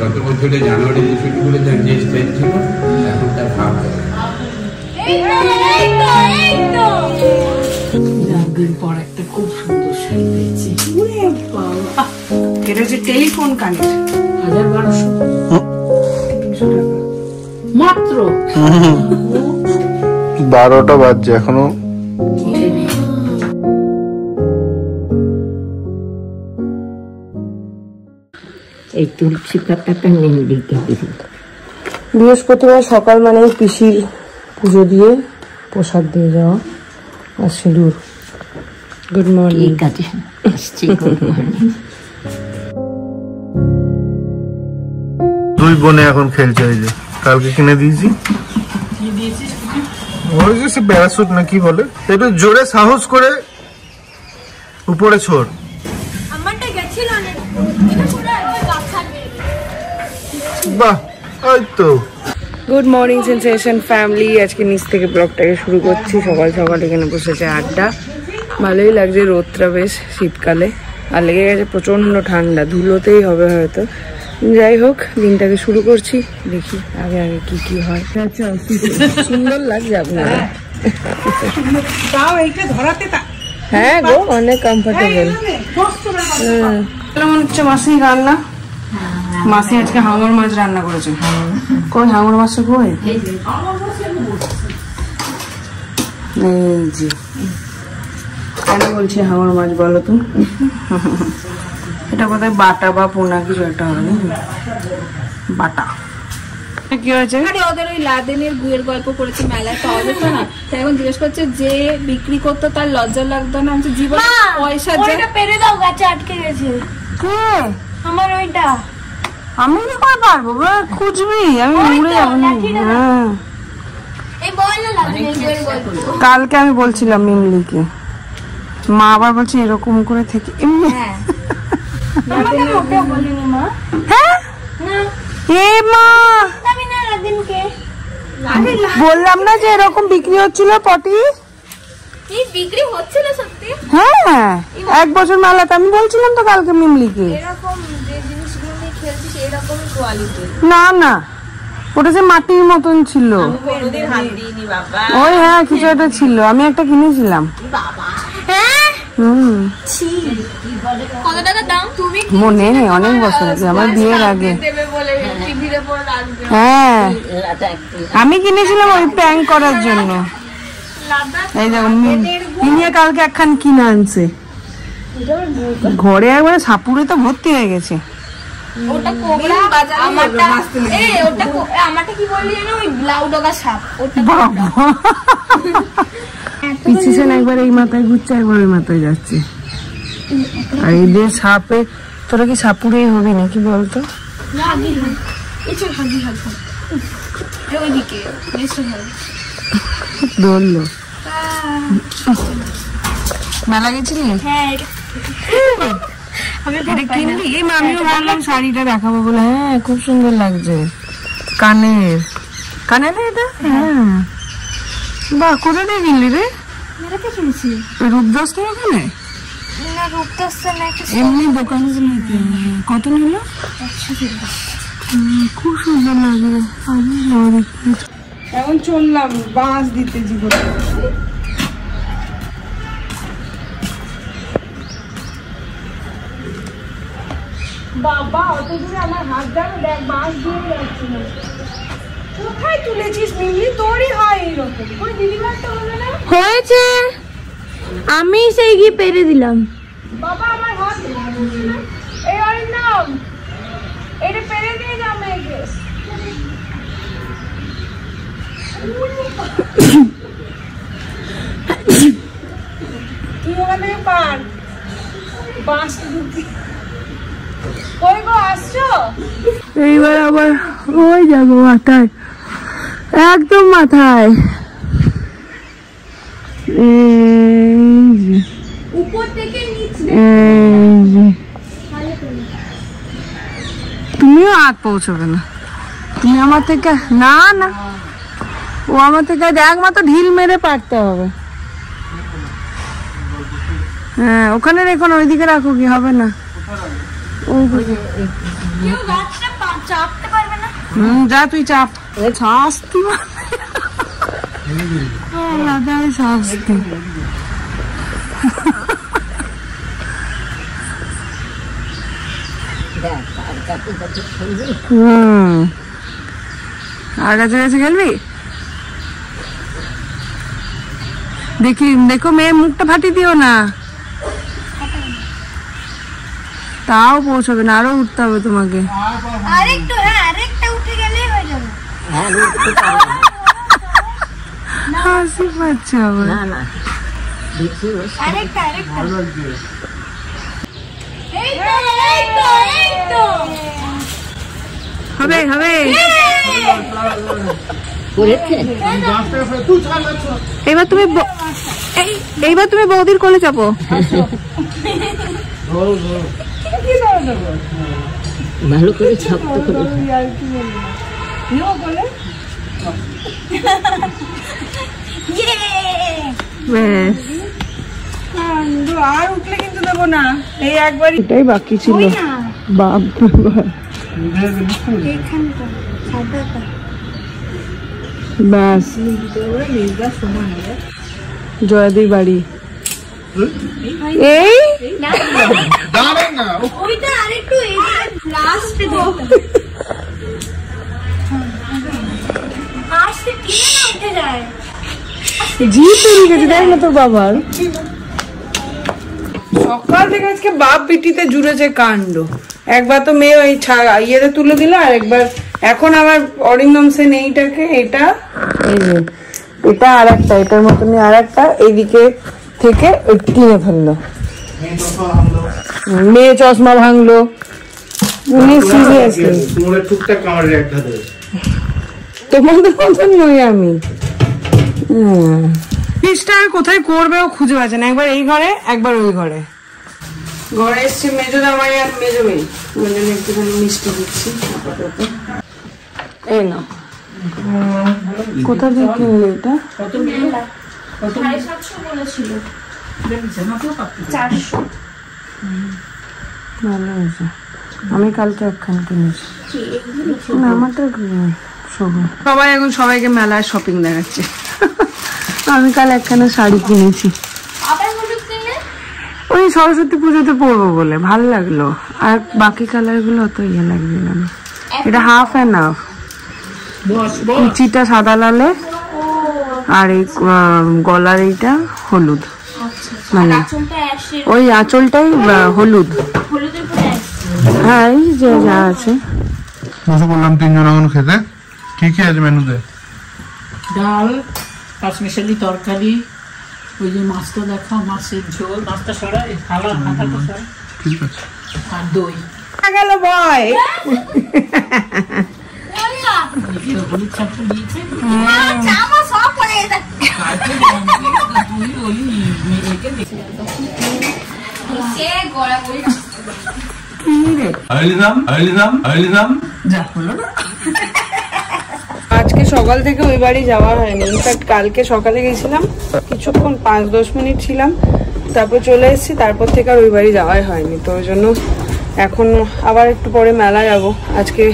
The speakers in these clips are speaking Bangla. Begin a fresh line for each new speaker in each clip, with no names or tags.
গত বছরে জানুয়ারিতে শুরু করে যে স্টেজ ছিল এখন তার ভাব হয়ে
দিন পর একটা খুব সুন্দর শাড়ি পেয়েছি। এটা হচ্ছে টেলিফোন কানের 1200 টাকা মাত্র।
12টা বাজছে এখনো।
এই তুলসী পাতাটা মেহেন্দি দিবি।
বৃহস্পতিবার সকাল মানে পিসির পুজো দিয়ে প্রসাদ দিয়ে যাওয়া আর সিঁদুর। Good morning.
কাজে আসছি। Good morning.
দুই বোনে এখন খেলছে। এই যে কালকে কিনে দিয়েছি। ওই যে প্যারাসুট না কি বলে, একটু জোরে সাহস করে উপরে ছোড়। বাহ, ওই তো।
গুড মর্নিং সেন্সেশন ফ্যামিলি, আজকে নিচ থেকে ব্লগটাকে শুরু করছি। সকাল সকাল এখানে বসেছে আড্ডা। ভালোই লাগছে, রোদটা বেশ শীতকালে, আর লেগে গেছে প্রচন্ড ঠান্ডা, ধুলোতেই হবে হয়তো। যাই হোক, দিনটাকে শুরু করছি, দেখি আগে আগে কি কি হয়। সুন্দর লাগছে আপনারা। হ্যাঁ গো, অনেক কমফোর্টেবল। কেমন হচ্ছে মাসি রান্না? মাসি আজকে হাঙর মাছ রান্না করেছে। কই হাঙর মাছটা কই? এই যে কেন বলছি হাঙর মাছ বলো তো? এটা কোথায় বাটা বা পোনা কিছু একটা হবে না? বাটা। কি হয়েছে?
ওদের ওই লাদেনের গুয়ের গল্প করেছে, মেলায় পাওয়া যেত না, তাই এখন জিজ্ঞেস করছে যে বিক্রি করতো তার লজ্জা লাগতো না। আমি জীবন পয়সা পেরে দাও, গাছে আটকে গেছে।
কে?
আমার ওইটা
আমি কি করে পারবো? খুঁজবি, আমি উড়ে যাবো না। হ্যাঁ, কালকে আমি বলছিলাম মিমলিকে, মা আবার বলছে এরকম করে থেকে এমনি। হ্যাঁ বললাম না যে এরকম বিক্রি হচ্ছিল পটি।
বিক্রি হচ্ছিল সত্যি?
হ্যাঁ, 1 বছর মেলাতে আমি বলছিলাম তো কালকে মিমলিকে।
এরকম যে জিনিসগুলো নিয়ে খেলছিস এরকম কোয়ালিটি
না না, ওটা যে মাটির মতন ছিল। ওই হ্যাঁ, কিছু একটা ছিল, আমি একটা কিনেছিলাম।
কত টাকা দাম? তুমি
মনে নেই, অনেক বছর আগে, আমার বিয়ের আগে। হ্যাঁ, আমি কিনেছিলাম ওই প্র্যাঙ্ক করার জন্য। এই দেখো, মিনিয়া কালকে একখান কিনে আনছে। ঘরে একবারে সাপুরে তো ভর্তি হয়ে গেছে।
ওটা কোবরা, আমারটা আমারটা কি বললি জানো? ওই ব্লাউডগা সাপ। ওটা
বাবা, পিছিয়ে একবার এই মাথায় ঘুরছে, একবার ওই মাথায় যাচ্ছে। আর এদের সাপে, তোরা কি সাপুরেই হবে নাকি বলতো? ধরলো। মেলা গেছিলি? আমিও ভাবলাম শাড়িটা দেখাবো বলে। হ্যাঁ, খুব সুন্দর লাগছে। কানের কানে না এটা? হ্যাঁ, বাহ, কোথা দিয়ে কিনলি রে? রূপদাস তো ওখানে? এমনি দোকানে কত নিল? খুব সুন্দর লাগে। এখন চললাম বাঁশ দিতে জীবনে। বাবা, অত দূরে আমার হাত ধরো, দেখ বাঁশ দিয়ে যাচ্ছি না। কোথায় তুলেছিস মিমি? তোরই হয় এইরকম। ওই দিদিভাইটা হলো না?
হয়েছে, আমি সেই গিয়ে পেরে দিলাম।
বাবা, আমার হাত ধরছে না। এই অরিন্দম, এটা পেরে দিয়ে যা মেয়েকে। তুই ওখান থেকে পার বাঁশ ঢুকি। কই গো, আসছো? এইবার আবার ওই যাবো মাথায়, একদম মাথায়।
উপর থেকে নিচে
তুমিও হাত পৌঁছবে না, তুমি আমার থেকে। না না, ও আমার থেকে একমাত্র ঢিল মেরে পারতে হবে। হ্যাঁ, ওখানে রেখো না, ওইদিকে রাখো, কি হবে না।
গাছটা চাপতে পারবে না।
যা তুই চাপ। শাস্তি আলাদা শাস্তি। আর কাছে কাছে খেলবি? দেখি দেখো মেয়ের মুখটা ফাটিয়ে দিও না, তাও পৌঁছবে না, আরো উঠতে হবে তোমাকে।
আরেকটু, হ্যাঁ আরেকটা উঠে গেলেই হয়ে যাবে।
হাসি পাচ্ছে আবার।
না না দেখি
আরেকটা আরেকটা এই তো এই তো
হবে হবে।
করেছে।
এইবার তুমি এইবার তুমি বৌদির কোলে চাপো।
ভালো করে ছাপতে করে
ব্যাস, আর উঠলে কিন্তু দেবো না। এই একবার এটাই বাকি ছিল। বাবা ব্যাস, জয়াদির বাড়ি। এই
দাঁড়ান না,
ওইটা আরেকটু লাস্টে দাও। আসতে কি না উঠে যায়।
জি পেরিয়ে গেছে, দেখ না তোর বাবার। সকাল থেকে আজকে বাপ বিটিতে জুড়েছে কাণ্ড। একবার তো মেয়ে ওই ইয়েতে তুলে দিল, আর একবার এখন আবার অরিন্দম সেন এইটাকে, এটা এই যে এটা আর একটা, এটার মতনই আর একটা এইদিকে থেকে কিনে ফেললো। মেয়ে চশমা ভাঙলো। উনি সিরিয়াসলি
তোমার টুকটাক আমার একটা দেবে।
তোমাদের মতন নই আমি। পিসটা কোথায় করবে ও খুঁজে পাচ্ছে না। একবার এই ঘরে, একবার ওই ঘরে। ঘরে এসছে মেজো জামাই আর মেজো মেয়ে, ওই জন্য একটুখানি মিষ্টি দিচ্ছি আপাতত। এই না কোথা দিয়ে কিনলে এটা?
750 বলেছিল, 400।
ভালো হয়েছে। আমি কালকে একখান কিনেছি। না আমারটা সবাই এখন সবাইকে মেলায় শপিং দেখাচ্ছে। আমি কাল একখানা শাড়ি কিনেছি,
আবার হলুদ কিনলে
ওই সরস্বতী পুজোতে পরবো বলে। ভালো লাগলো, আর বাকি কালার গুলো অত ইয়ে লাগবে না। এটা হাফ অ্যান্ড হাফ, কুচিটা সাদা লালে আর এই গলার এইটা হলুদ, মানে
আঁচলটা অ্যাশের,
ওই আঁচলটাই হলুদ।
হলুদের পরে অ্যাশ।
হ্যাঁ এই যে যা আছে।
বসে বললাম তিনজন এখন খেতে। কি কি আছে মেনুতে?
ডাল, পাঁচমিশালি তরকারি, ওই যে মাছটা দেখাও, মাছের ঝোল, মাছটা সরাই, মাথাটা সরাই,
ঠিক আছে।
আর দই।
গেল বয়
হলুদ চাপটা দিয়েছে।
জামা সব পরে গেছে। সে গড়া বই
আজকে সকাল থেকে ওই বাড়ি যাওয়া হয়নি। ইনফ্যাক্ট কালকে সকালে গেছিলাম, কিছুক্ষণ 5-10 মিনিট ছিলাম, তারপর চলে এসেছি। তারপর থেকে আর ওই বাড়ি যাওয়াই হয়নি। তো ওই জন্য এখন আবার একটু পরে মেলা যাব। আজকে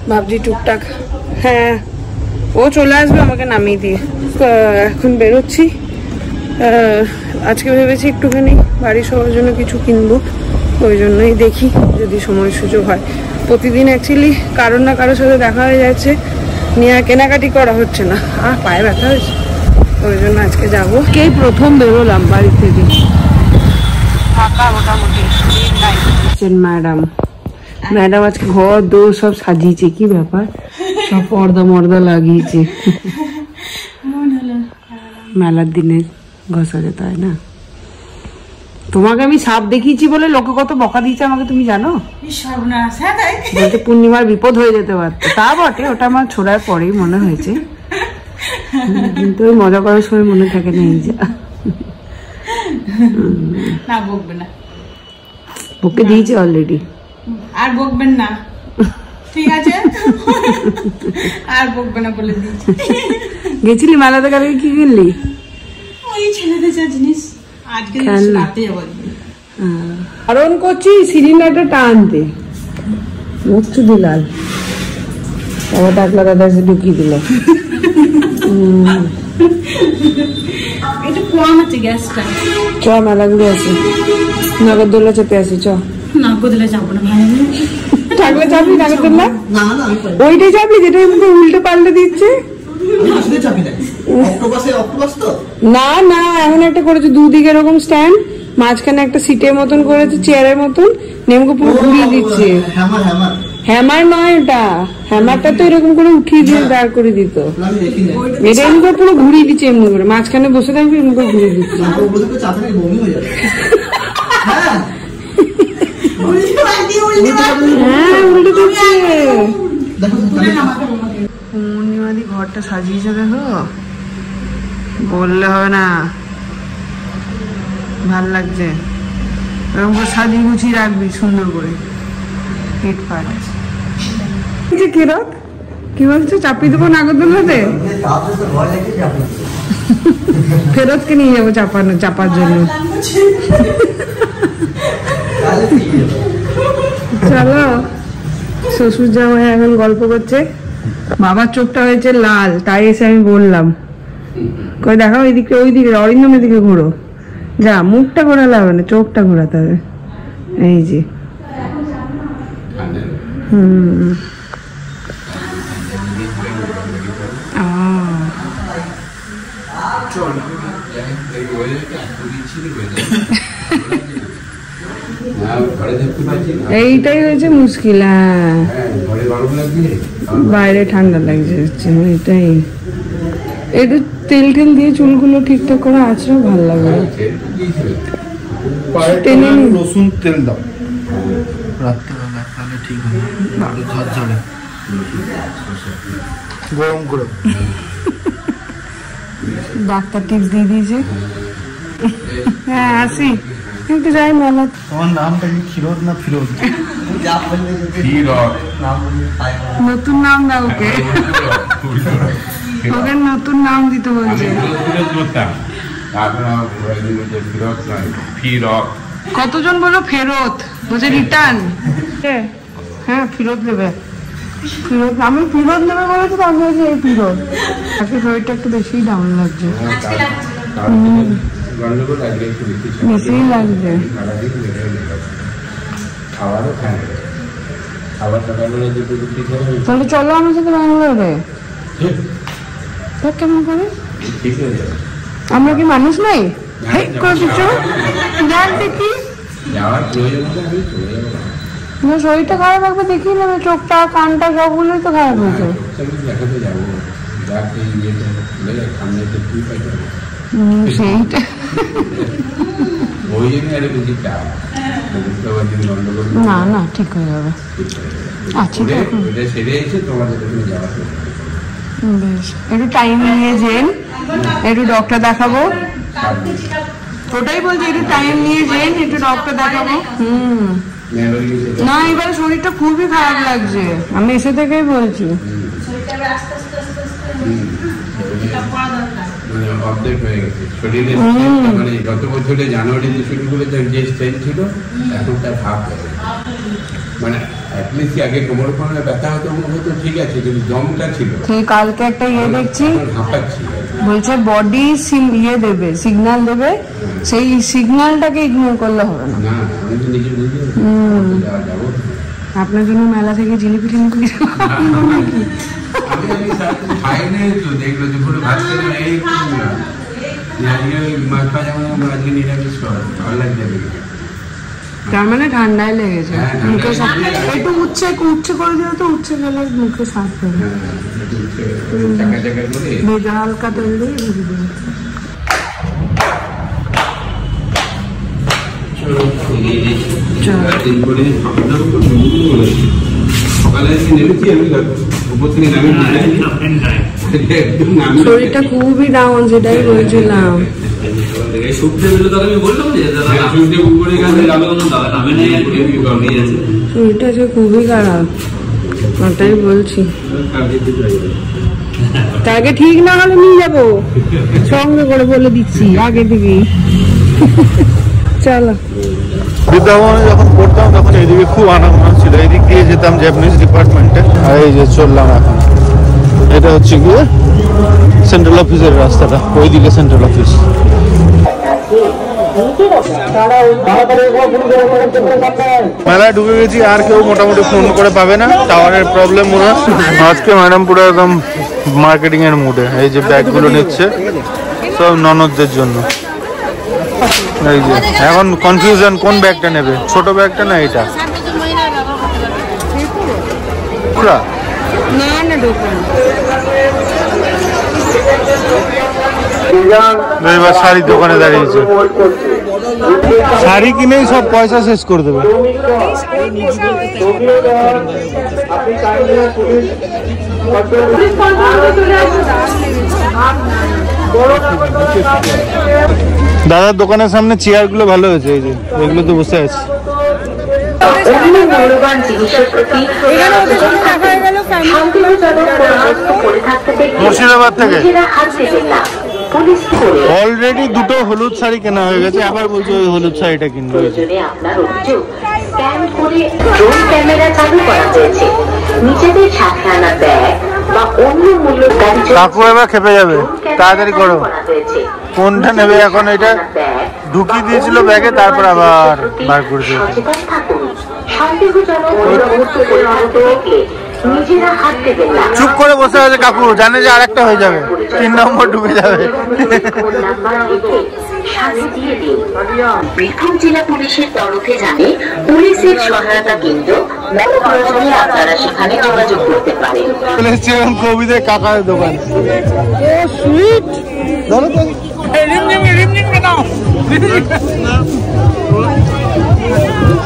ভাবছি টুকটাক, হ্যাঁ ও চলে আসবে আমাকে নামিয়ে দিয়ে। এখন বেরোচ্ছি। আজকে ভেবেছি একটুখানি বাড়ি সবার জন্য কিছু কিনবো, ওই জন্যই দেখি যদি সময় সুযোগ হয়। প্রতিদিন অ্যাকচুয়ালি কারোর না কারোর সাথে দেখা হয়ে যাচ্ছে, নিয়ে কেনাকাটি করা হচ্ছে না। পায়ে ব্যথা হয়েছে, ওই জন্য আজকে যাবো। কেই প্রথম বেরোলাম বাড়ি থেকে, ফাঁকা মোটামুটি। ম্যাডাম আজকে ঘর দৌড় সব সাজিয়েছে, কি ব্যাপার, সব পর্দা মর্দা লাগিয়েছে। মেলার দিনে ঘষা যেতে হয় না। তোমাকে আমি সাপ দেখিয়েছি বলে লোকে কত বকা দিয়েছে আমাকে, তুমি জানো? বলতে পূর্ণিমার বিপদ হয়ে যেতে পারতো। তা বটে, ওটা আমার ছোড়ার পরেই মনে হয়েছে, কিন্তু ওই মজা করার সময় মনে থাকে না। এই যা
না বকবে না,
বকে দিয়েছে অলরেডি,
আর বকবেন না, ঠিক আছে? আর বকবে না বলে দিয়েছি।
গেছিলি মেলাতে, কালকে কি কিনলি?
ওই ছেলেদের যা জিনিস, আজকে রাতে যাবো।
কারণ করছি সিলিন্ডারটা টানতে, মুখ চুদি লাল। আবার টাকলা দাদা এসে ঢুকিয়ে দিল।
এটা কম আছে গ্যাসটা।
চ মেলাগুলো আছে, নাগরদোল্লা চেপে আসি। চ
নাগরদোল্লা যাবো না,
টাকলা চাপলি নাগরদোল্লা? ওইটাই চাপলি যেটা উল্টে পাল্টে দিচ্ছে। না না, এখন একটা করেছে দুদিকে এরকম স্ট্যান্ড, মাঝখানে একটা সিটের মতন করেছে, চেয়ারের মতন, নেমকে পুরো ঘুরিয়ে দিচ্ছে। হ্যামার নয় এটা, হ্যামারটা তো এরকম করে উঠিয়ে দিয়ে দাঁড় করে দিত, এটা এমনি করে পুরো ঘুরিয়ে দিচ্ছে, এমনি করে মাঝখানে বসে থাকবে এমনি করে ঘুরিয়ে দিচ্ছে। হ্যাঁ উল্টে দিচ্ছে। পূর্ণিমাদি ঘরটা সাজিয়েছে দেখো, বললে হবে না, ভাল লাগছে। এরকম করে সাজিয়ে গুছিয়ে রাখবি সুন্দর করে। ফিটফাট কিরত কি বলছো, চাপিয়ে দেবো নাগরদোল্লাতে? ফেরতকে নিয়ে যাবো চাপার জন্য। চলো, শ্বশুর জামাই এখন গল্প করছে, বাবার চোখটা হয়েছে লাল, তাই এসে আমি বললাম কই দেখাও এইদিকে, ওই দিকে অরিন্দমের দিকে ঘোরো, যা মুখটা ঘোরালে হবে না, চোখটা ঘোরাতে হবে। এই যে এইটাই হয়েছে মুশকিল। হ্যাঁ বাইরে ঠান্ডা লাগছে, এটাই। একটু তেল টেল দিয়ে চুলগুলো ঠিকঠাক করে আঁচড়ো, ভালো লাগবে।
রসুন তেল দাও রাত্রেবেলা, তাহলে ঠিক হবে, ঝরঝরে গরম করে।
ডাক্তার টিপস দিয়ে দিয়েছে। হ্যাঁ আসি, কিন্তু যাই মেলা।
তোমার নামটা কি ক্ষীরোদ না ফিরোজ?
নতুন নাম দাও ওকে, ওকে নতুন নাম দিতে বলছে। কতজন বলো ফেরত, বলছে রিটার্ন। হ্যাঁ ফেরত দেবে, ফেরত আমি ফেরত নেবে বলেছি, তো আমি বলছি এই ফেরত। আজকে শরীরটা একটু বেশি ডাউন লাগছে, বেশিই লাগছে। তাহলে চলো আমার সাথে ব্যাঙ্গালোরে। কেমন করে? আমরা কি মানুষ নাই? শরীরটা খারাপ লাগবে, দেখিয়ে নেবে, চোখটা কানটা সবগুলোই তো খারাপ হয়েছে। সেইটা না না ঠিক হয়ে যাবে। আচ্ছা বেশ, একটু টাইম নিয়ে যেন, একটু ডক্টর দেখাবো। ওটাই বলছি, একটু টাইম নিয়ে যেন, একটু ডক্টর দেখাবো। না এবার শরীরটা খুবই খারাপ লাগছে, আমি এসে থেকেই বলছি।
অর্ধেক হয়ে গেছে শরীরে, মানে গত বছরে জানুয়ারিতে শুরু করে যে স্ট্রেন ছিল, এখন তার হাফ হয়ে গেছে। মানে অ্যাটলিস্ট আগে কোমর কোমরে ব্যথা হতো, হতো ঠিক আছে, কিন্তু দমটা ছিল।
কালকে একটা ইয়ে দেখছি,
হাঁপাচ্ছি,
বলছে বডি ইয়ে দেবে, সিগন্যাল দেবে, সেই সিগন্যালটাকে ইগনোর করলে হবে না।
না আমি তো নিজে বুঝি যাবো
আপনার জন্য মেলা থেকে জিলিপি টিলিপি
খাই নেই তো, দেখলো যে পুরো ভাত খেলে এই মাথা যেমন আজকে নিরামিষ ভালো লাগছে।
তার মানে ঠান্ডায় লেগেছে, মুখে একটু উচ্ছে করে দিও তো, উচ্ছে গেলে মুখে সাফ হবে, ভেজা হালকা তেল দিয়ে ভেজে দেবে। শরীরটা খুবই ডাউন, সেটাই বলছিলাম। শরীরটা আজকে খুবই খারাপ, ওটাই বলছি। তাকে ঠিক না হলে নিয়ে যাবো সঙ্গে করে, বলে দিচ্ছি আগে থেকেই। চলো,
বৃন্দাবনে যখন পড়তাম তখন এইদিকে খুব আনন্দ ছিল। এইদিক দিয়ে যেতাম জাপানিজ ডিপার্টমেন্টে। আর এই যে চললাম এখন, এটা হচ্ছে গিয়ে সেন্ট্রাল অফিসের রাস্তাটা, ওইদিকে সেন্ট্রাল অফিস। মেলায় ঢুকে গেছি, আর কেউ মোটামুটি ফোন করে পাবে না, টাওয়ারের প্রবলেম মনে হয়। আজকে ম্যাডাম পুরো একদম মার্কেটিং এর মুডে। এই যে ব্যাগগুলো নিচ্ছে সব ননদদের জন্য। এই যে এখন কনফিউশন, কোন ব্যাগটা নেবে, ছোট ব্যাগটা না এটা? পুরা এবার শাড়ির দোকানে দাঁড়িয়েছে, শাড়ি কিনেই সব পয়সা শেষ করে দেবে। দাদার দোকানের সামনে চেয়ার গুলো ভালো হয়েছে, এই যে এগুলো তো বসে আছে। মুর্শিদাবাদ থেকে অলরেডি দুটো হলুদ শাড়ি কেনা হয়ে গেছে, আবার বলছে ওই হলুদ শাড়িটা কিনবো। কাকু এবার খেপে যাবে, তাড়াতাড়ি করো। কোনটা নেবে এখন? এটা ঢুকিয়ে দিয়েছিল ব্যাগে, তারপর আবার বার করে দিয়েছে। চুপ করে বসে আছে কাকু, জানে যে আরেকটা হয়ে যাবে, 3 নম্বর ঢুকে যাবে।
বীরভূম জেলা পুলিশের তরফে জানে পুলিশের সহায়তা কেন্দ্র, প্রয়োজনে আপনারা সেখানে যোগাযোগ করতে পারেন।
কবিদের কাকার দোকান।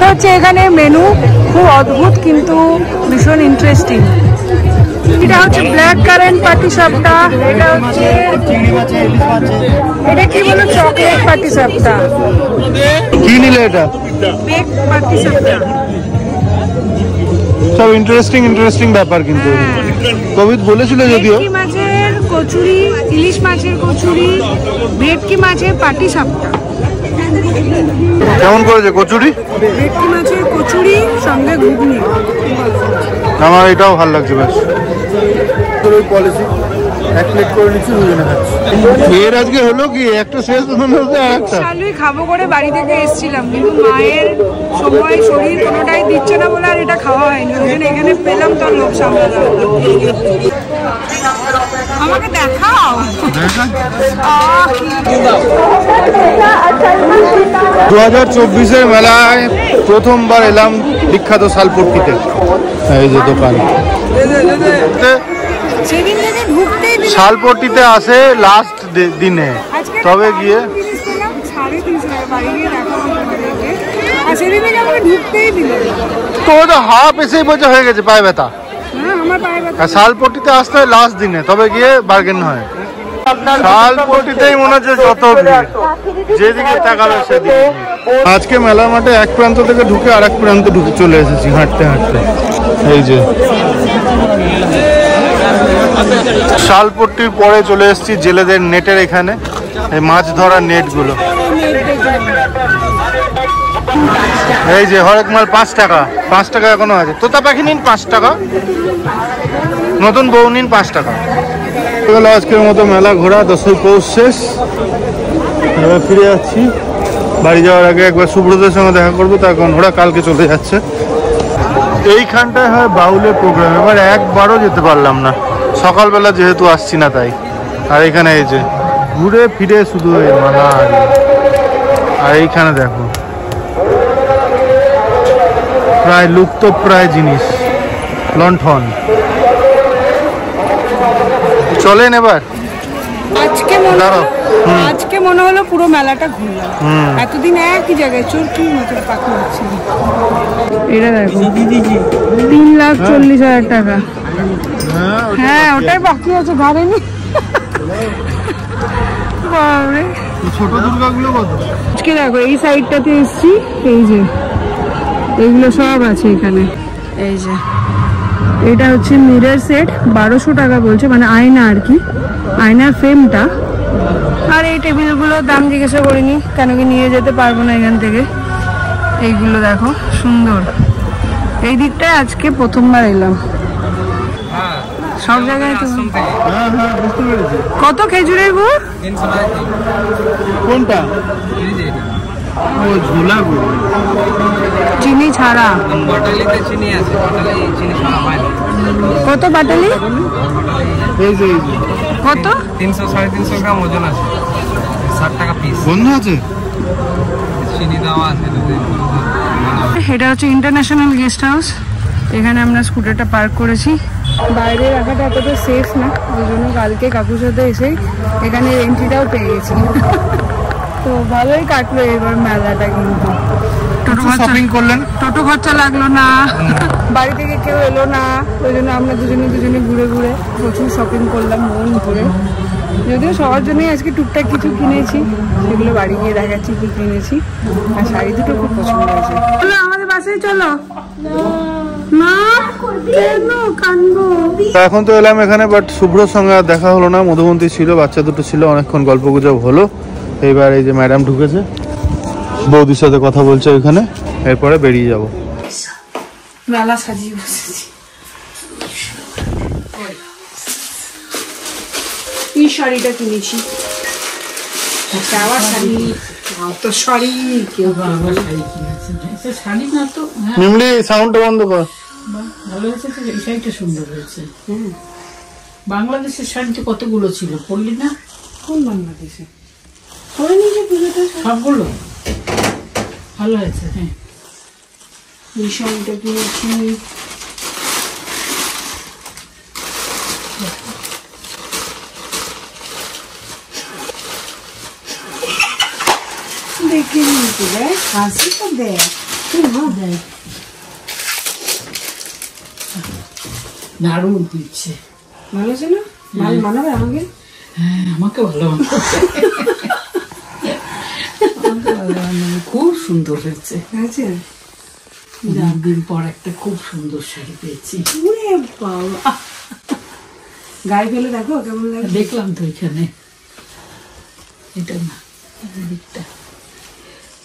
হচ্ছে এখানে মেনু খুব অদ্ভুত কিন্তু ভীষণ ইন্টারেস্টিং। এটা হচ্ছে ব্ল্যাক কারেন্ট পাটি সাপটা, এটা হচ্ছে এটা কি বলো চকলেট পাটি সাপটা।
কি নিলে এটা?
বেক পাটি সাপটা।
সব ইন্টারেস্টিং ব্যাপার কিন্তু কবিদ বলেছিল যদিও।
ভেটকি মাছের কচুরি, ইলিশ মাছের কচুরি, ভেটকি মাছের পাটি সাপটা।
কেমন করেছে কচুরি?
ভেটকি মাছের কচুরি সঙ্গে ঘুগনি।
আমার এটাও ভালো লাগছে বেশ। পলিসি এক প্লেট করে নিচ্ছি, দুজনে খাচ্ছি। এর আজকে হলো কি একটা শেষ
শালুই খাবো করে বাড়ি থেকে এসেছিলাম, কিন্তু মায়ের সময় শরীর কোনোটাই দিচ্ছে না বলে আর এটা খাওয়া হয়নি। ওই জন্য এখানে পেলাম তো লোভ সামলালাম। আমাকে দেখাও।
2024-এর মেলায় প্রথমবার এলাম বিখ্যাত শালপট্টিতে। এই যে দোকান, শালপট্টিতে আসে লাস্ট দিনে, তবে গিয়ে তো হাফ এসেই বোঝা হয়ে গেছে পায়ে ব্যথা। শালপট্টিতে আসতে হয় লাস্ট দিনে, তবে গিয়ে বার্গেন হয়। শালপট্টিতেই মনে হচ্ছে যত যেদিকে তাকাবে সেদিকে। আজকে মেলা মাঠে এক প্রান্ত থেকে ঢুকে আর এক প্রান্তে ঢুকে চলে এসেছি হাঁটতে হাঁটতে। এই যে শালপট্টির পরে চলে এসেছি জেলেদের নেটের এখানে, এই মাছ ধরার নেট গুলো। এই যে হরেক মাল 5 টাকা, 5 টাকা এখনো আছে। তোতা পাখি নিন 5 টাকা, নতুন বউ নিন 5 টাকা। আজকের মতো মেলা ঘোরা 10ই পৌষ শেষ। এবার ফিরে যাচ্ছি। বাড়ি যাওয়ার আগে একবার সুব্রতের সঙ্গে দেখা করবো, তার কারণ ওরা কালকে চলে যাচ্ছে। এইখানটায় হয় বাউলের প্রোগ্রাম, এবার একবারও যেতে পারলাম না, সকালবেলা যেহেতু আসছি না তাই। আর এখানে এই যে ঘুরে ফিরে শুধু মালা। আর এইখানে দেখো প্রায় লুপ্ত প্রায় জিনিস, লণ্ঠন। চলেন এবার।
আজকে মনে হলো পুরো মেলাটা ঘুরলাম, এতদিন একই জায়গায় চোরকির মতো পাখি হচ্ছিল। এটা দেখো 3,40,000 টাকা। হ্যাঁ ওটাই বাকি আছে, ঘাড়েনি।
ছোট দুর্গাগুলো কত?
আজকে দেখো এই সাইডটাতে এসছি, এই যে এইগুলো সব আছে এখানে। এই যে এটা হচ্ছে মিরর সেট, 1200 টাকা বলছে, মানে আয়না আর কি, আয়নার ফ্রেমটা। আর এই টেবিলগুলোর দাম জিজ্ঞাসা করিনি, কেন কি নিয়ে যেতে পারবো না এখান থেকে। এইগুলো দেখো সুন্দর, এই দিকটায় আজকে প্রথমবার এলাম। সব জায়গায় তো
বুঝতে পেরেছি।
কত খেজুরের গুড়?
কোনটা? ও ঝোলা গুড়,
চিনি ছাড়া। কত বাটালি?
এই যে
কত?
300-350 গ্রাম ওজন আছে, 60 টাকা পিস।
বন্ধ আছে,
চিনি দেওয়া আছে।
এটা হচ্ছে ইন্টারন্যাশনাল গেস্ট হাউস। এখানে আমরা স্কুটারটা পার্ক করেছি। বাইরে রাখাটা এতটা সেফ না, ওই জন্য কালকে কাকুর সাথে এসে এখানে এন্ট্রিটাও পেয়ে গেছি। তো ভালোই কাটলো এবার মেলাটা। কিন্তু
শপিং করলেন,
টোটো খরচা লাগলো না, বাড়ি থেকে কেউ এলো না, ওই জন্য আমরা দুজনে ঘুরে ঘুরে প্রচুর শপিং করলাম মন ভরে। যদিও সবার জন্যই আজকে টুকটাক কিছু কিনেছি, সেগুলো বাড়ি গিয়ে দেখাচ্ছি কি কিনেছি। আর শাড়ি দুটো খুব পছন্দ হয়েছে। চলো আমাদের বাসায় চলো। মা কেন কানবো?
এখন তো এলাম এখানে, বাট শুভ্রর সঙ্গে আর দেখা হলো না। মধুমন্তী ছিল, বাচ্চা দুটো ছিল, অনেকক্ষণ গল্প গুজব হলো। এইবার এই যে ম্যাডাম ঢুকেছে, বৌদির সাথে কথা বলছে ওইখানে, এরপরে বেরিয়ে যাব।
মেলা সাজিয়ে বসেছি। এই শাড়িটা কিনেছি,
নিমলি সাউন্ডটা বন্ধ কর।
ভালো হয়েছে তো, এই শাড়িটা সুন্দর হয়েছে। বাংলাদেশের শাড়িতে কতগুলো ছিল, পড়লি না?
কোন বাংলাদেশে?
সবগুলো ভালো হয়েছে। হ্যাঁ,
এই শাড়িটা কিনেছি। দেখে নিয়েছি, দেখ হাসি তো দেখ, দেখ
দারুণ দিচ্ছে।
ভালো আছে না? ভালো মানাবে আমাকে?
হ্যাঁ, আমাকে ভালো খুব সুন্দর হয়েছে। দিন পর একটা খুব সুন্দর শাড়ি পেয়েছি।
গায়ে ফেলে দেখো কেমন লাগে।
দেখলাম তো এখানে, এটা না দিকটা,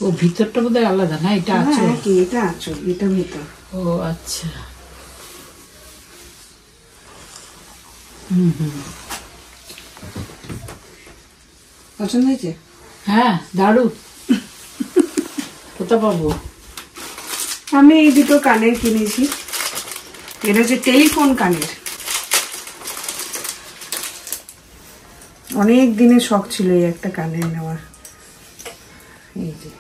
ও ভিতরটা বোধহয় আলাদা না? এটা আছে,
এটা আছে, এটা ভিতর।
ও আচ্ছা।
পছন্দ হয়েছে?
হ্যাঁ, দারুণ। কোথা পাবো?
আমি এই দুটো কানের কিনেছি। এটা হচ্ছে টেলিফোন কানের। অনেক দিনের শখ ছিল এই একটা কানের নেওয়ার। এই যে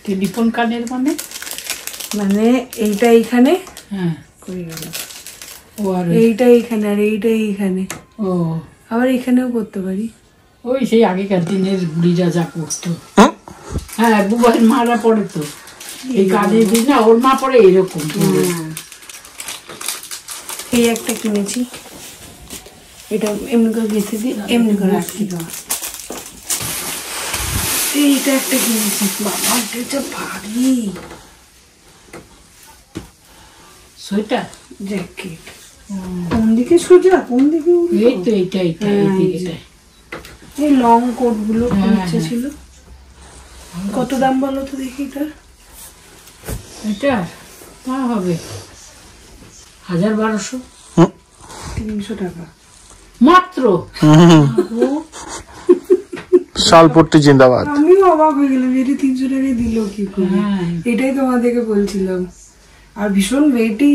টেলিফোন কানের মানে?
মানে এইটা এইখানে,
হ্যাঁ,
করে গেল।
ও আর
এইটা এইখানে, আর এইটা এইখানে।
ও,
আবার এখানেও করতে পারি।
ওই সেই আগেকার দিনের বুড়িরা যা করতো। হ্যাঁ, বুবাইয়ের মারা পড়ে তো এই কানের দিন না, ওর মা পড়ে এরকম।
এই একটা কিনেছি, এটা এমনি করে গেঁথে দিই, এমনি করে রাখি দেওয়া। এইটা একটা কিনেছি, বাবা এটা ভারী
সোয়েটার
জ্যাকেট। কোন দিকে সোজা, কোন দিকে?
এই তো এইটা,
এই লং কোট গুলো ইচ্ছে ছিল। কত দাম বলো তো দেখি?
এটা তা হবে 1000-1200,
300 টাকা
মাত্র।
শালপট্টি জিন্দাবাদ।
আমিও অবাক হয়ে গেলাম, এটা 300 টাকায় দিল কি করে। এটাই তোমাদেরকে বলছিলাম। আর ভীষণ ওয়েটি।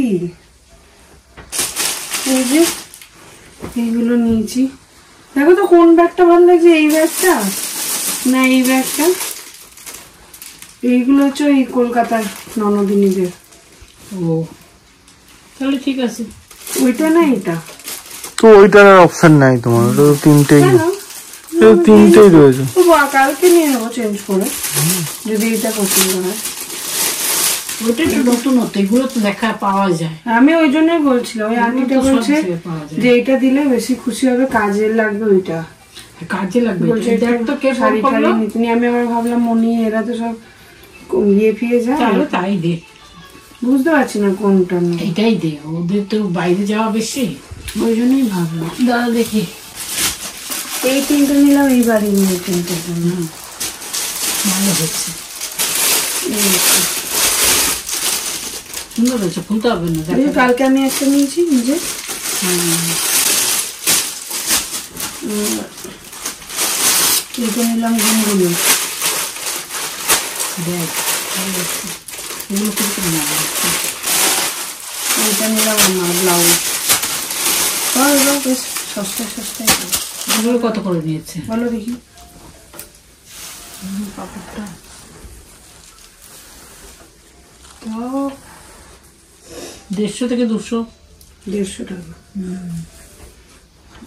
এই যে এইগুলো নিয়েছি, দেখো তো কোন ব্যাগটা ভালো লাগছে, এই ব্যাগটা না এই ব্যাগটা? এইগুলো হচ্ছে ওই কলকাতার ননদিনীদের।
ও, তাহলে ঠিক আছে।
ওইটা না এটা?
তো ওইটার অপশন নাই তোমার, ওটা তো তিনটেই, তিনটেই রয়েছে।
কালকে নিয়ে নেবো চেঞ্জ করে, যদি এটা পছন্দ হয়।
ওইটা একটু নতুনত্ব, এগুলো তো দেখা পাওয়া যায়।
আমি ওই জন্যই বলছিলাম, ওই আন্টিটা বলছে যে এটা দিলে বেশি খুশি হবে, কাজে লাগবে। ওইটা
কাজে লাগবে।
শাড়ি টাড়ি নিতে। আমি আবার ভাবলাম মনি এরা তো সব ইয়ে ফিরে যায়,
তাই দে।
বুঝতে পারছি না কোনটা।
এটাই দে, ওদের তো বাইরে যাওয়া বেশি,
ওই জন্যই ভাবলাম।
দাঁড়া দেখি,
এই তিনটা নিলাম, এই বাড়ি নিয়ে তিনটের জন্য।
ভালো হচ্ছে। সুন্দর হয়েছে, খুলতে হবে না।
কালকে আমি একটা নিয়েছি নিজে। এটা নিলাম গুনগুলো।
দেখ এগুলো খুব
এটা নিলাম আমার ব্লাউজ। বেশ সস্তায় সস্তায়।
এগুলো কত করে নিয়েছে
বলো দেখি।
কাপড়টা 150 থেকে 200।
150 টাকা।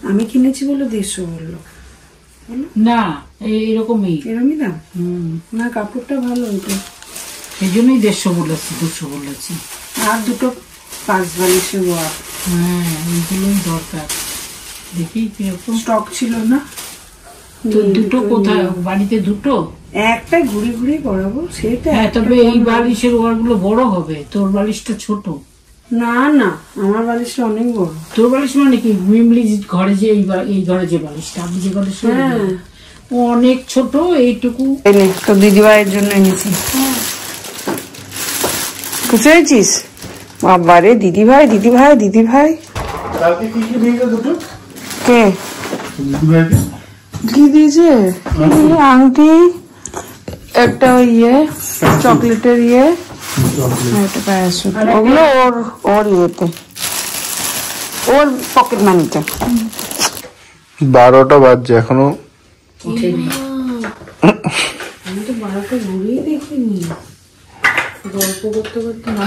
আমি কিনেছি বলে 150 বললো।
না এরকমই
এরকমই দাম। না কাপড়টা ভালো ওইটা,
এই জন্যই 150 বলেছি, 200 বলেছি।
আর দুটো 5 বালিশের ওয়ার।
হ্যাঁ এইগুলোই দরকার। দেখি কিরকম
স্টক ছিল না
তো। দুটো কোথায় বাড়িতে? দুটো
একটা ঘুরি ঘুরি করাবো সেটা।
হ্যাঁ তবে এই বালিশের ওয়ার গুলো বড় হবে, তোর বালিশটা ছোট।
না না আমার বালিশটা অনেক বড়।
তোর বালিশ মানে কি মিমলি ঘরে যে এই ঘরে যে বালিশটা আমি যে বালিশ অনেক ছোট, এইটুকু।
তো দিদিভাইয়ের জন্য এনেছি। বুঝতে পেরেছিস? বাবারে দিদিভাই দিদিভাই দিদিভাই। কে কি দিয়েছে? আংটি, একটা ইয়ে চকলেটের ইয়ে, একটা প্যারাসুট। ওগুলো ওর ইয়েতে, ওর পকেট মানিতে।
12টা বাজছে এখনো
উঠেনি।
আমি তো 12টা ঘুরেই দেখিনি, গল্প করতে করতে না